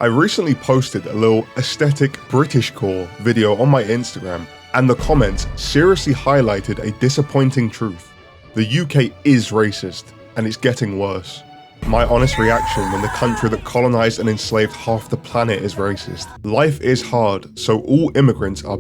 I recently posted a little aesthetic British core video on my Instagram, and the comments seriously highlighted a disappointing truth. The UK is racist, and it's getting worse. My honest reaction when the country that colonized and enslaved half the planet is racist. Life is hard, so all immigrants are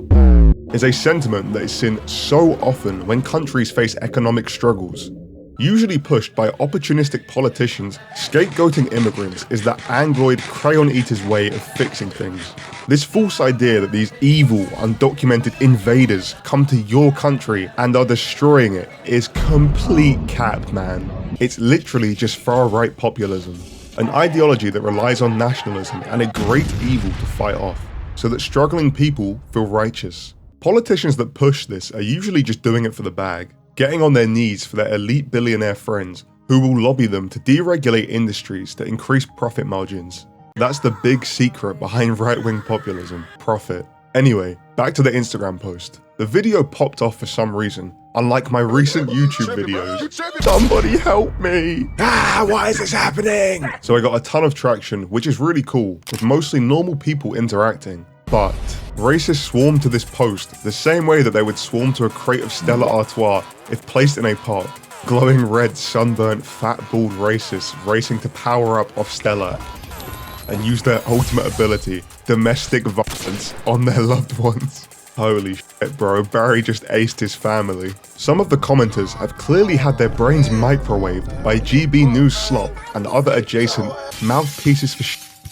is a sentiment that is seen so often when countries face economic struggles. Usually pushed by opportunistic politicians, scapegoating immigrants is the Angloid crayon eater's way of fixing things. This false idea that these evil, undocumented invaders come to your country and are destroying it is complete cap, man. It's literally just far-right populism, an ideology that relies on nationalism and a great evil to fight off, so that struggling people feel righteous. Politicians that push this are usually just doing it for the bag, getting on their knees for their elite billionaire friends who will lobby them to deregulate industries to increase profit margins. That's the big secret behind right-wing populism, profit. Anyway, back to the Instagram post. The video popped off for some reason, unlike my recent YouTube videos. Somebody help me! Why is this happening? So I got a ton of traction, which is really cool, with mostly normal people interacting. But racists swarmed to this post the same way that they would swarm to a crate of Stella Artois if placed in a park. Glowing red, sunburnt, fat-bald racists racing to power up off Stella and use their ultimate ability, domestic violence, on their loved ones. Holy shit, bro, Barry just aced his family. Some of the commenters have clearly had their brains microwaved by GB News slop and other adjacent mouthpieces for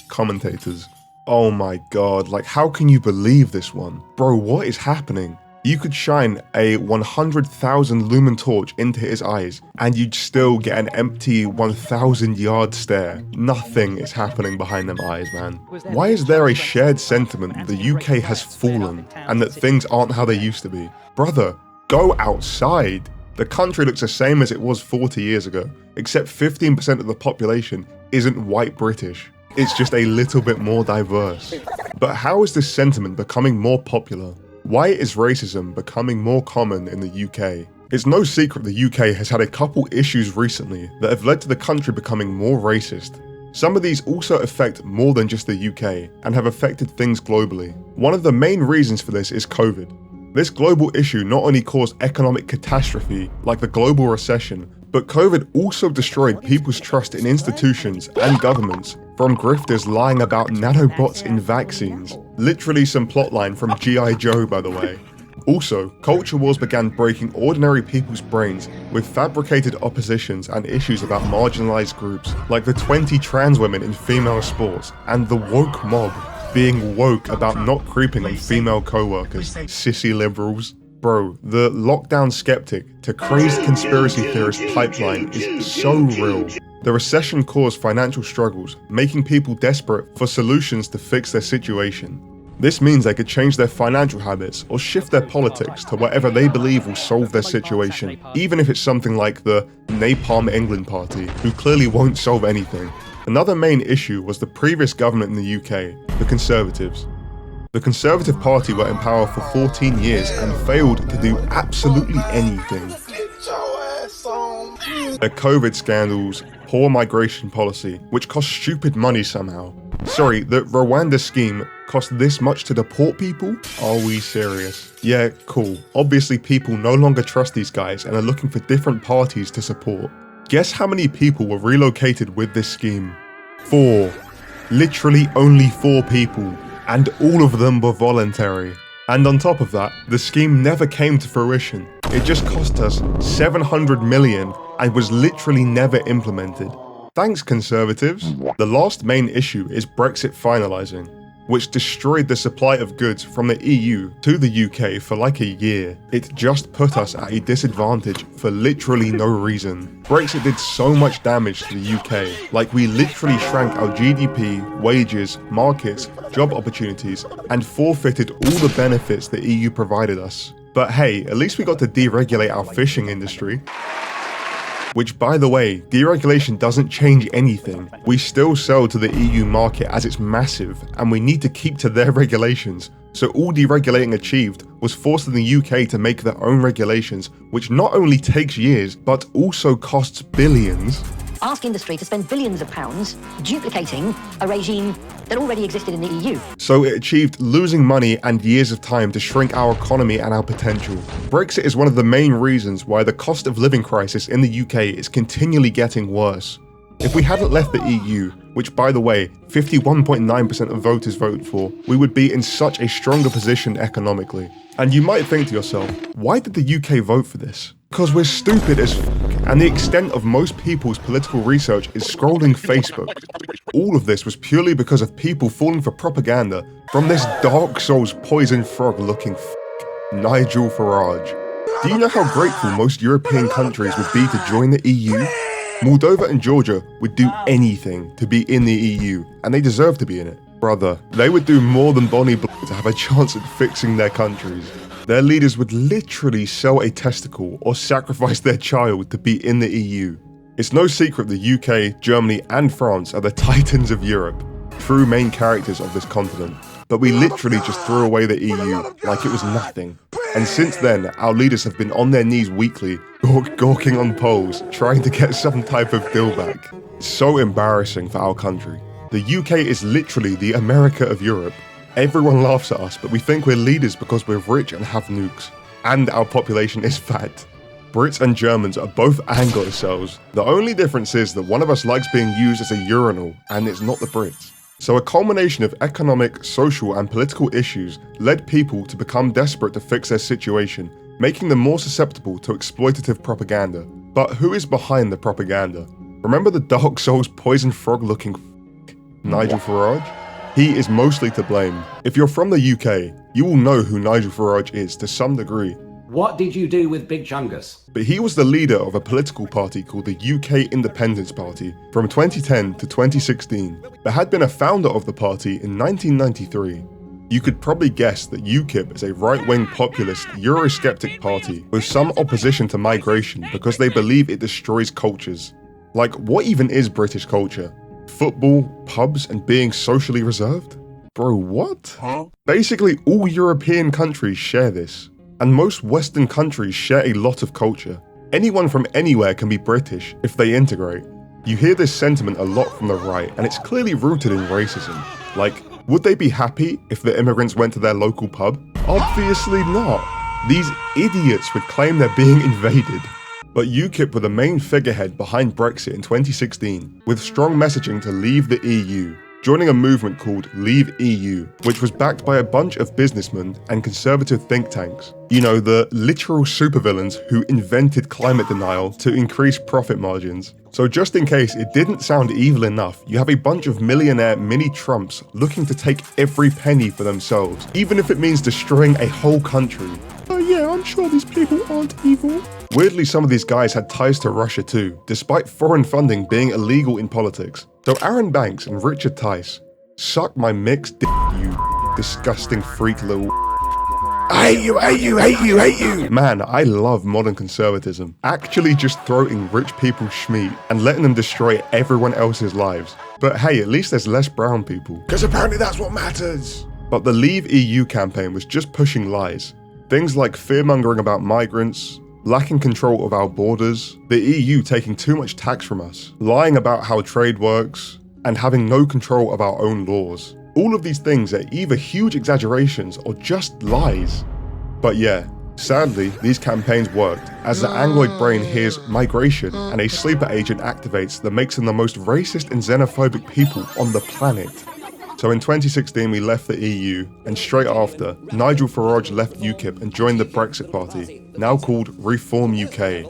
commentators. Oh my god, like how can you believe this one? Bro, what is happening? You could shine a 100,000 lumen torch into his eyes and you'd still get an empty 1,000 yard stare. Nothing is happening behind them eyes, man. Why is there a shared sentiment that the UK has fallen and that things aren't how they used to be? Brother, go outside. The country looks the same as it was 40 years ago, except 15% of the population isn't white British. It's just a little bit more diverse. But how is this sentiment becoming more popular? Why is racism becoming more common in the UK? It's no secret the UK has had a couple issues recently that have led to the country becoming more racist. Some of these also affect more than just the UK and have affected things globally. One of the main reasons for this is COVID. This global issue not only caused economic catastrophe like the global recession, but COVID also destroyed people's trust in institutions and governments, from grifters lying about nanobots in vaccines. Literally some plotline from G.I. Joe, by the way. Also, culture wars began breaking ordinary people's brains with fabricated oppositions and issues about marginalized groups, like the 20 trans women in female sports, and the woke mob being woke about not creeping on female co-workers, sissy liberals. Bro, the lockdown skeptic to crazed conspiracy theorist pipeline is so real. The recession caused financial struggles, making people desperate for solutions to fix their situation. This means they could change their financial habits or shift their politics to whatever they believe will solve their situation, even if it's something like the Napalm England Party, who clearly won't solve anything. Another main issue was the previous government in the UK, the Conservatives. The Conservative Party were in power for 14 years and failed to do absolutely anything. Their COVID scandals, poor migration policy, which cost stupid money somehow. Sorry, the Rwanda scheme cost this much to deport people? Are we serious? Yeah, cool. Obviously people no longer trust these guys and are looking for different parties to support. Guess how many people were relocated with this scheme? 4. Literally only 4 people. And all of them were voluntary. And on top of that, the scheme never came to fruition. It just cost us 700 million and was literally never implemented. Thanks, Conservatives. The last main issue is Brexit finalising, which destroyed the supply of goods from the EU to the UK for like a year. It just put us at a disadvantage for literally no reason. Brexit did so much damage to the UK, like we literally shrank our GDP, wages, markets, job opportunities, and forfeited all the benefits the EU provided us. But hey, at least we got to deregulate our fishing industry. Which, by the way, deregulation doesn't change anything. We still sell to the EU market as it's massive, and we need to keep to their regulations. So all deregulating achieved was forcing the UK to make their own regulations, which not only takes years, but also costs billions. ask industry to spend billions of pounds duplicating a regime that already existed in the EU. So it achieved losing money and years of time to shrink our economy and our potential. Brexit is one of the main reasons why the cost of living crisis in the UK is continually getting worse. If we hadn't left the EU, which by the way, 51.9% of voters voted for, we would be in such a stronger position economically. And you might think to yourself, why did the UK vote for this? Because we're stupid as f***, and the extent of most people's political research is scrolling Facebook. All of this was purely because of people falling for propaganda from this Dark Souls poison frog looking f***, Nigel Farage. Do you know how grateful most European countries would be to join the EU? Moldova and Georgia would do anything to be in the EU, and they deserve to be in it. Brother, they would do more than Bonnie to have a chance at fixing their countries. Their leaders would literally sell a testicle or sacrifice their child to be in the EU. It's no secret the UK, Germany and France are the titans of Europe, true main characters of this continent. But we literally just threw away the EU like it was nothing. And since then, our leaders have been on their knees weekly, gawking on polls, trying to get some type of deal back. It's so embarrassing for our country. The UK is literally the America of Europe. Everyone laughs at us, but we think we're leaders because we're rich and have nukes. And our population is fat. Brits and Germans are both Anglo-cells. The only difference is that one of us likes being used as a urinal, and it's not the Brits. So a culmination of economic, social and political issues led people to become desperate to fix their situation, making them more susceptible to exploitative propaganda. But who is behind the propaganda? Remember the Dark Souls poison frog looking Nigel Farage? He is mostly to blame. If you're from the UK, you will know who Nigel Farage is to some degree. What did you do with Big Chungus? But he was the leader of a political party called the UK Independence Party from 2010 to 2016. There had been a founder of the party in 1993. You could probably guess that UKIP is a right-wing populist Eurosceptic party with some opposition to migration because they believe it destroys cultures. Like, what even is British culture? Football, pubs, and being socially reserved? Bro, what? Basically, all European countries share this. And most Western countries share a lot of culture. Anyone from anywhere can be British if they integrate. You hear this sentiment a lot from the right, and it's clearly rooted in racism. Like, would they be happy if the immigrants went to their local pub? Obviously not. These idiots would claim they're being invaded. But UKIP were the main figurehead behind Brexit in 2016, with strong messaging to leave the EU, joining a movement called Leave EU, which was backed by a bunch of businessmen and conservative think tanks. You know, the literal supervillains who invented climate denial to increase profit margins. So just in case it didn't sound evil enough, you have a bunch of millionaire mini-Trumps looking to take every penny for themselves, even if it means destroying a whole country. Oh yeah, I'm sure these people aren't evil. Weirdly, some of these guys had ties to Russia too, despite foreign funding being illegal in politics. So Aaron Banks and Richard Tice, suck my mixed dick, you disgusting freak little. I hate you, hate you, hate you, hate you. Man, I love modern conservatism. Actually just throating rich people's schmeat and letting them destroy everyone else's lives. But hey, at least there's less brown people. Because apparently that's what matters. But the Leave EU campaign was just pushing lies. Things like fear-mongering about migrants, lacking control of our borders, the EU taking too much tax from us, lying about how trade works, and having no control of our own laws. All of these things are either huge exaggerations or just lies. But yeah, sadly, these campaigns worked, as the Angloid brain hears migration and a sleeper agent activates that makes them the most racist and xenophobic people on the planet. So in 2016 we left the EU, and straight after, Nigel Farage left UKIP and joined the Brexit Party, now called Reform UK,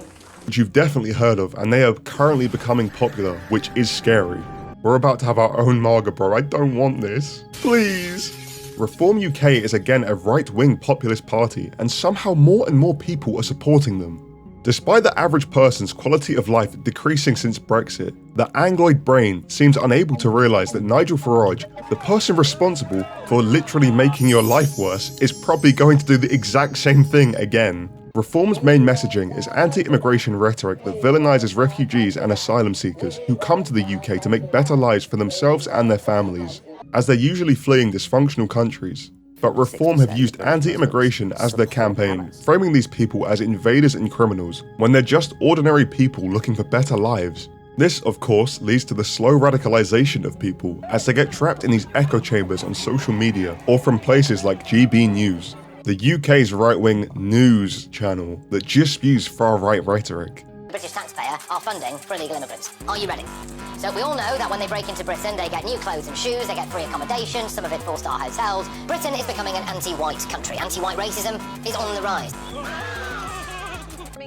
which you've definitely heard of, and they are currently becoming popular, which is scary. We're about to have our own MAGA, bro. I don't want this. Please. Reform UK is again a right-wing populist party, and somehow more and more people are supporting them. Despite the average person's quality of life decreasing since Brexit, the Angloid brain seems unable to realise that Nigel Farage, the person responsible for literally making your life worse, is probably going to do the exact same thing again. Reform's main messaging is anti-immigration rhetoric that villainises refugees and asylum seekers who come to the UK to make better lives for themselves and their families, as they're usually fleeing dysfunctional countries. But Reform have used anti-immigration as their campaign, framing these people as invaders and criminals, when they're just ordinary people looking for better lives. This, of course, leads to the slow radicalization of people as they get trapped in these echo chambers on social media or from places like GB News, the UK's right-wing news channel that just spews far-right rhetoric. British taxpayer are funding for illegal immigrants. Are you ready? So we all know that when they break into Britain, they get new clothes and shoes, they get free accommodation, some of it 4-star hotels. Britain is becoming an anti-white country. Anti-white racism is on the rise.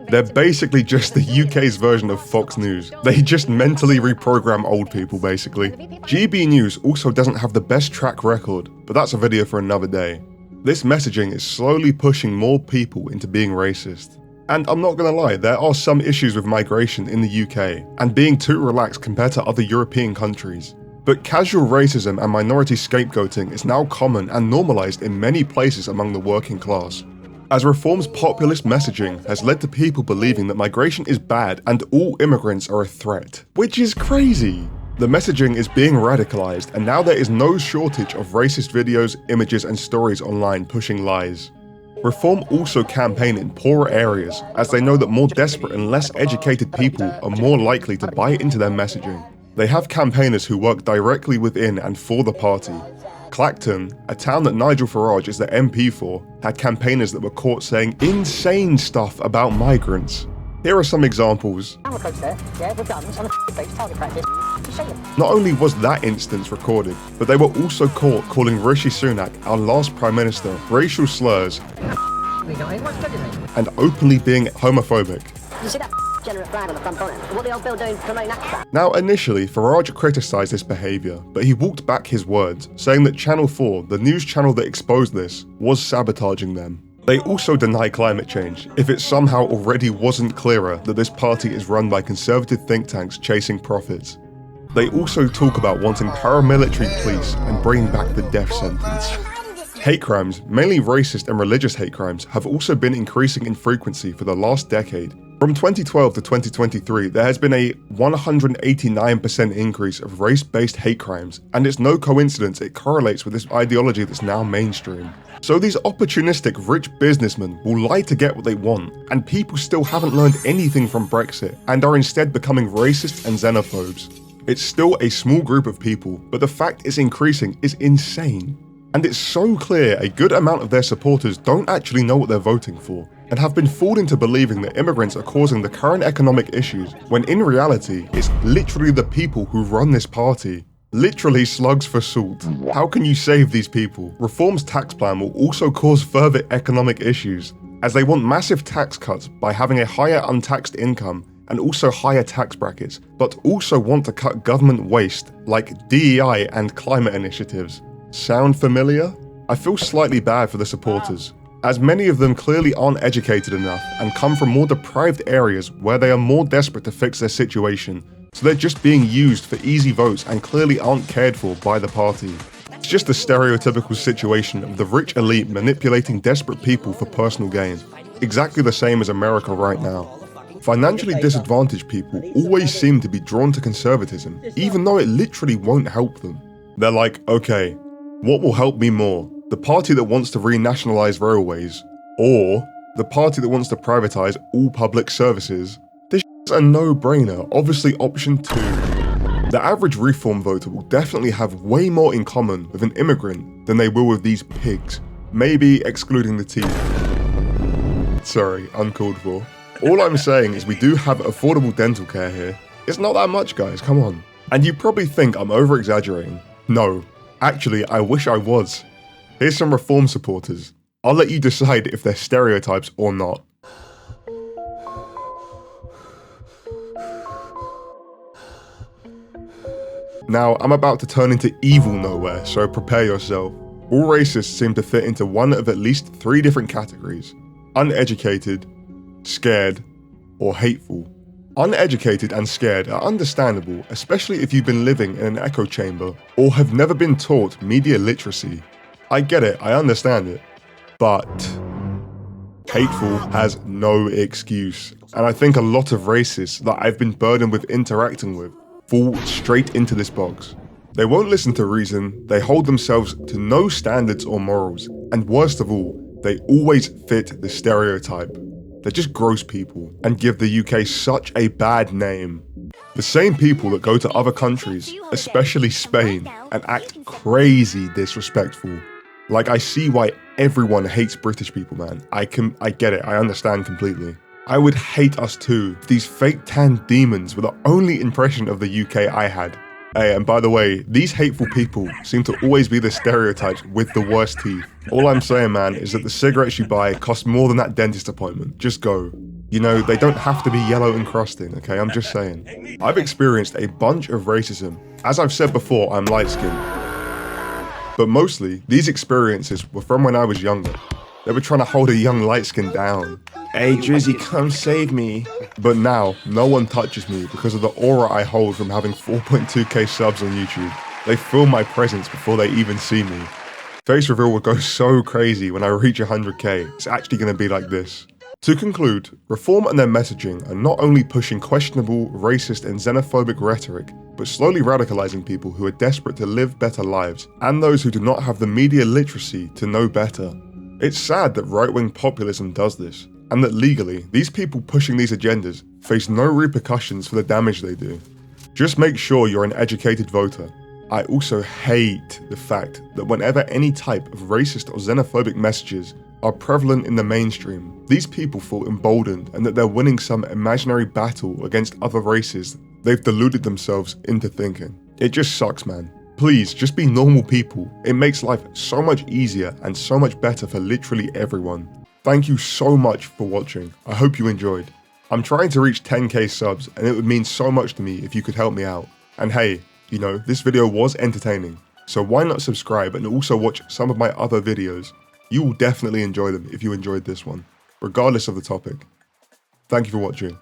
They're basically just the UK's version of Fox News. They just mentally reprogram old people, basically. GB News also doesn't have the best track record, but that's a video for another day. This messaging is slowly pushing more people into being racist. And I'm not gonna lie, there are some issues with migration in the UK, and being too relaxed compared to other European countries. But casual racism and minority scapegoating is now common and normalised in many places among the working class. As Reform's populist messaging has led to people believing that migration is bad and all immigrants are a threat, which is crazy. The messaging is being radicalised, and now there is no shortage of racist videos, images and stories online pushing lies. Reform also campaign in poorer areas, as they know that more desperate and less educated people are more likely to buy into their messaging. They have campaigners who work directly within and for the party. Clacton, a town that Nigel Farage is the MP for, had campaigners that were caught saying insane stuff about migrants. Here are some examples. Not only was that instance recorded, but they were also caught calling Rishi Sunak, our last Prime Minister, racial slurs and openly being homophobic. You see that generous flag on the front bonnet? What the old Bill doing promoting that? Now initially, Farage criticised this behaviour, but he walked back his words, saying that Channel 4, the news channel that exposed this, was sabotaging them. They also deny climate change, if it somehow already wasn't clearer that this party is run by conservative think tanks chasing profits. They also talk about wanting paramilitary police and bringing back the death sentence. Hate crimes, mainly racist and religious hate crimes, have also been increasing in frequency for the last decade. From 2012 to 2023, there has been a 189% increase of race-based hate crimes, and it's no coincidence it correlates with this ideology that's now mainstream. So these opportunistic rich businessmen will lie to get what they want, and people still haven't learned anything from Brexit and are instead becoming racist and xenophobes. It's still a small group of people, but the fact it's increasing is insane. And it's so clear a good amount of their supporters don't actually know what they're voting for, and have been fooled into believing that immigrants are causing the current economic issues, when in reality, it's literally the people who run this party. Literally slugs for salt. How can you save these people? Reform's tax plan will also cause further economic issues, as they want massive tax cuts by having a higher untaxed income and also higher tax brackets, but also want to cut government waste like DEI and climate initiatives. Sound familiar? I feel slightly bad for the supporters, as many of them clearly aren't educated enough and come from more deprived areas where they are more desperate to fix their situation, so they're just being used for easy votes and clearly aren't cared for by the party. It's just the stereotypical situation of the rich elite manipulating desperate people for personal gain, exactly the same as America right now. Financially disadvantaged people always seem to be drawn to conservatism, even though it literally won't help them. They're like, okay, what will help me more? The party that wants to renationalise railways, or the party that wants to privatise all public services? This is a no-brainer, obviously option 2. The average Reform voter will definitely have way more in common with an immigrant than they will with these pigs, maybe excluding the teeth. Sorry, uncalled for. All I'm saying is we do have affordable dental care here. It's not that much, guys, come on. And you probably think I'm over-exaggerating. No, actually, I wish I was. Here's some Reform supporters. I'll let you decide if they're stereotypes or not. Now, I'm about to turn into evil nowhere, so prepare yourself. All racists seem to fit into one of at least 3 different categories: uneducated, scared, or hateful. Uneducated and scared are understandable, especially if you've been living in an echo chamber or have never been taught media literacy. I get it, I understand it. But hateful has no excuse, and I think a lot of racists that I've been burdened with interacting with fall straight into this box. They won't listen to reason, they hold themselves to no standards or morals, and worst of all, they always fit the stereotype. They're just gross people and give the UK such a bad name. The same people that go to other countries, especially Spain, and act crazy disrespectful. Like, I see why everyone hates British people, man. I get it, I understand completely. I would hate us too if these fake tan demons were the only impression of the UK I had. Hey, and by the way, these hateful people seem to always be the stereotypes with the worst teeth. All I'm saying, man, is that the cigarettes you buy cost more than that dentist appointment. Just go. You know, they don't have to be yellow and crusting, okay? I'm just saying. I've experienced a bunch of racism. As I've said before, I'm light-skinned. But mostly, these experiences were from when I was younger. They were trying to hold a young light-skin down. Hey Drizzy, come save me. But now, no one touches me because of the aura I hold from having 4.2k subs on YouTube. They feel my presence before they even see me. Face reveal will go so crazy when I reach 100k. It's actually going to be like this. To conclude, Reform and their messaging are not only pushing questionable, racist and xenophobic rhetoric, but slowly radicalizing people who are desperate to live better lives, and those who do not have the media literacy to know better. It's sad that right-wing populism does this, and that legally, these people pushing these agendas face no repercussions for the damage they do. Just make sure you're an educated voter. I also hate the fact that whenever any type of racist or xenophobic messages are prevalent in the mainstream, these people feel emboldened and that they're winning some imaginary battle against other races they've deluded themselves into thinking. It just sucks, man. Please, just be normal people. It makes life so much easier and so much better for literally everyone. Thank you so much for watching. I hope you enjoyed. I'm trying to reach 10k subs and it would mean so much to me if you could help me out. And hey, you know, this video was entertaining, so why not subscribe and also watch some of my other videos? You will definitely enjoy them if you enjoyed this one, regardless of the topic. Thank you for watching.